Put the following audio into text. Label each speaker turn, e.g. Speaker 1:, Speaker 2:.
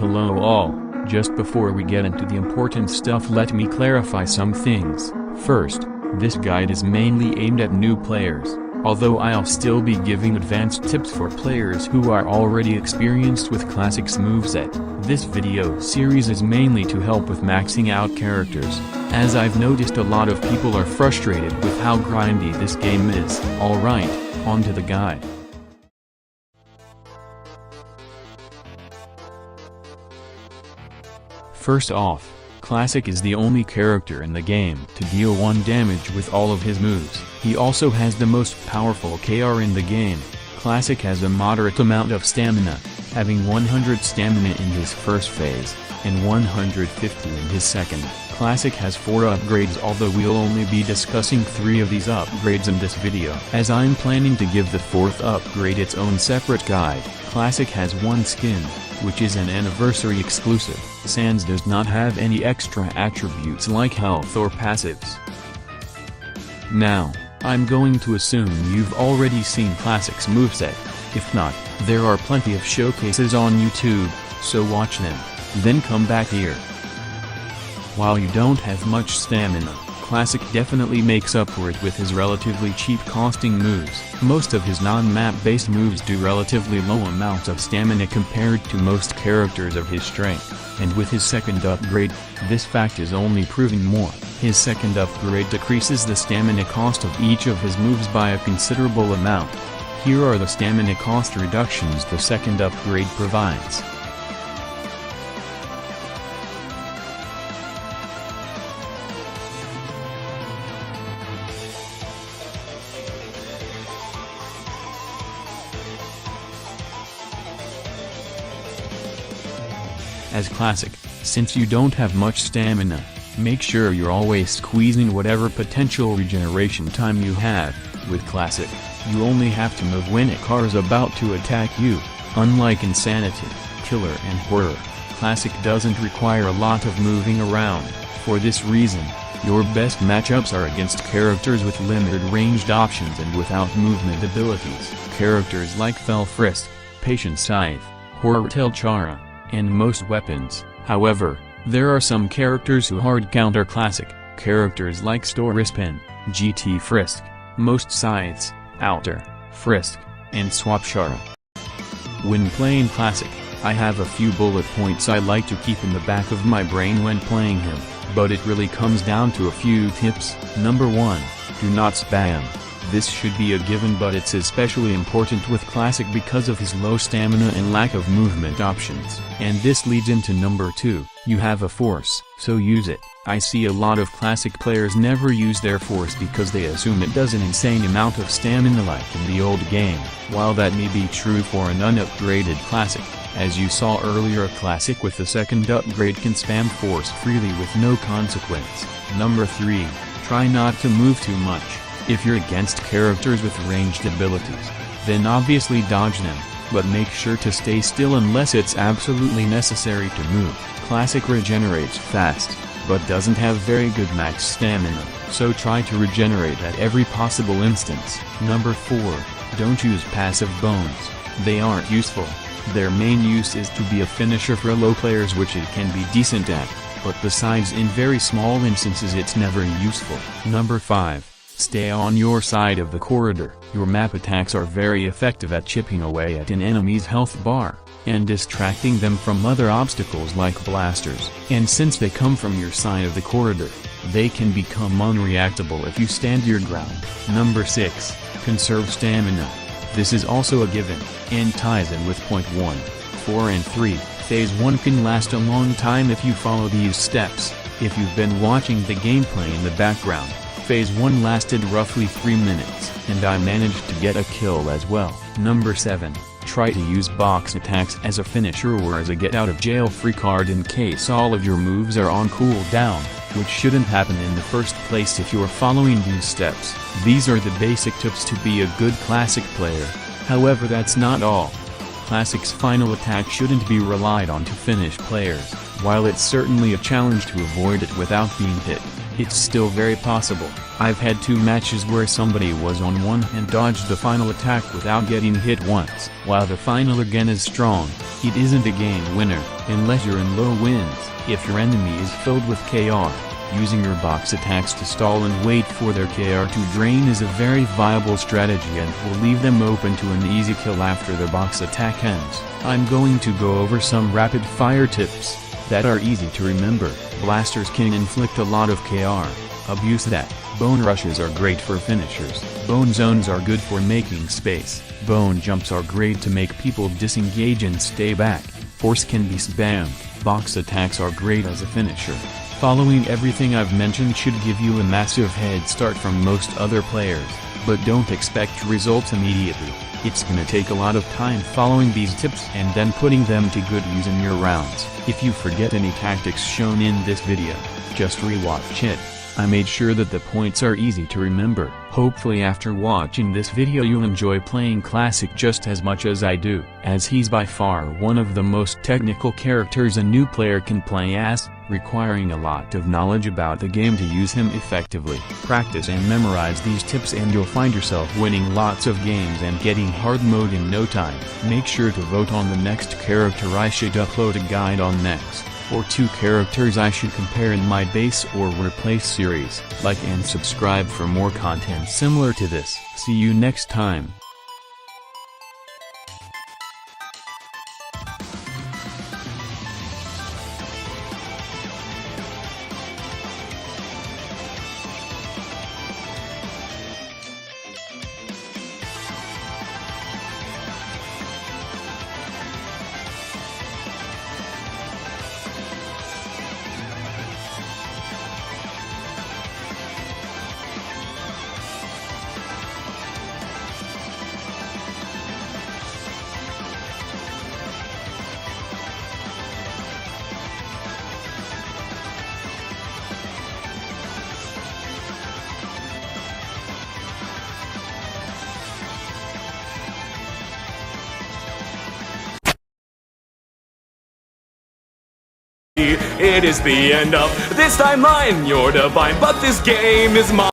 Speaker 1: Hello all, just before we get into the important stuff, let me clarify some things. First, this guide is mainly aimed at new players, although I'll still be giving advanced tips for players who are already experienced with Classic's moveset. This video series is mainly to help with maxing out characters, as I've noticed a lot of people are frustrated with how grindy this game is. Alright, on to the guide. First off, Classic is the only character in the game to deal 1 damage with all of his moves. He also has the most powerful KR in the game. Classic has a moderate amount of stamina, having 100 stamina in his first phase, and 150 in his second. Classic has 4 upgrades, although we'll only be discussing 3 of these upgrades in this video, as I'm planning to give the 4th upgrade its own separate guide. Classic has 1 skin, which is an anniversary exclusive. Sans does not have any extra attributes like health or passives. Now, I'm going to assume you've already seen Classic's moveset. If not, there are plenty of showcases on YouTube, so watch them, then come back here. While you don't have much stamina, Classic definitely makes up for it with his relatively cheap costing moves. Most of his non-map based moves do relatively low amounts of stamina compared to most characters of his strength, and with his second upgrade, this fact is only proven more. His second upgrade decreases the stamina cost of each of his moves by a considerable amount. Here are the stamina cost reductions the second upgrade provides. As Classic, since you don't have much stamina, make sure you're always squeezing whatever potential regeneration time you have. With Classic, you only have to move when a car is about to attack you. Unlike Insanity, Killer and Horror, Classic doesn't require a lot of moving around. For this reason, your best matchups are against characters with limited ranged options and without movement abilities. Characters like Fell Frisk, Patient Scythe, UNDERTALE Chara, and most weapons. However, there are some characters who hard counter Classic, characters like Spin, GT Frisk, most Scythes, Outer, Frisk, and Swap Chara. When playing Classic, I have a few bullet points I like to keep in the back of my brain when playing him, but it really comes down to a few tips. Number 1, do not spam. This should be a given, but it's especially important with Classic because of his low stamina and lack of movement options. And this leads into number 2, you have a force, so use it. I see a lot of Classic players never use their force because they assume it does an insane amount of stamina like in the old game. While that may be true for an unupgraded Classic, as you saw earlier, a Classic with the second upgrade can spam force freely with no consequence. Number 3, try not to move too much. If you're against characters with ranged abilities, then obviously dodge them, but make sure to stay still unless it's absolutely necessary to move. Classic regenerates fast, but doesn't have very good max stamina, so try to regenerate at every possible instance. Number 4, don't use passive bones. They aren't useful. Their main use is to be a finisher for low players, which it can be decent at, but besides in very small instances it's never useful. Number 5, stay on your side of the corridor. Your map attacks are very effective at chipping away at an enemy's health bar, and distracting them from other obstacles like blasters. And since they come from your side of the corridor, they can become unreactable if you stand your ground. Number 6, conserve stamina. This is also a given, and ties in with point 1, 4 and 3. Phase 1 can last a long time if you follow these steps. If you've been watching the gameplay in the background, Phase 1 lasted roughly 3 minutes, and I managed to get a kill as well. Number 7, try to use box attacks as a finisher or as a get-out-of-jail-free card in case all of your moves are on cooldown, which shouldn't happen in the first place if you're following these steps. These are the basic tips to be a good Classic player. However, that's not all. Classic's final attack shouldn't be relied on to finish players. While it's certainly a challenge to avoid it without being hit, it's still very possible. I've had 2 matches where somebody was on one and dodged the final attack without getting hit once. While the final again is strong, it isn't a game winner. unless you're in low winds. If your enemy is filled with KR, using your box attacks to stall and wait for their KR to drain is a very viable strategy and will leave them open to an easy kill after their box attack ends. I'm going to go over some rapid fire tips that are easy to remember. Blasters can inflict a lot of KR. Abuse that. Bone rushes are great for finishers. Bone zones are good for making space. Bone jumps are great to make people disengage and stay back. Force can be spammed. Box attacks are great as a finisher. Following everything I've mentioned should give you a massive head start from most other players, but don't expect results immediately. It's gonna take a lot of time following these tips and then putting them to good use in your rounds. If you forget any tactics shown in this video, just rewatch it. I made sure that the points are easy to remember. Hopefully after watching this video you'll enjoy playing Classic just as much as I do, as he's by far one of the most technical characters a new player can play as, requiring a lot of knowledge about the game to use him effectively. Practice and memorize these tips and you'll find yourself winning lots of games and getting hard mode in no time. Make sure to vote on the next character I should upload a guide on next, or 2 characters I should compare in my base or replace series. Like and subscribe for more content similar to this. See you next time.
Speaker 2: It is the end of this timeline, you're divine, but this game is mine.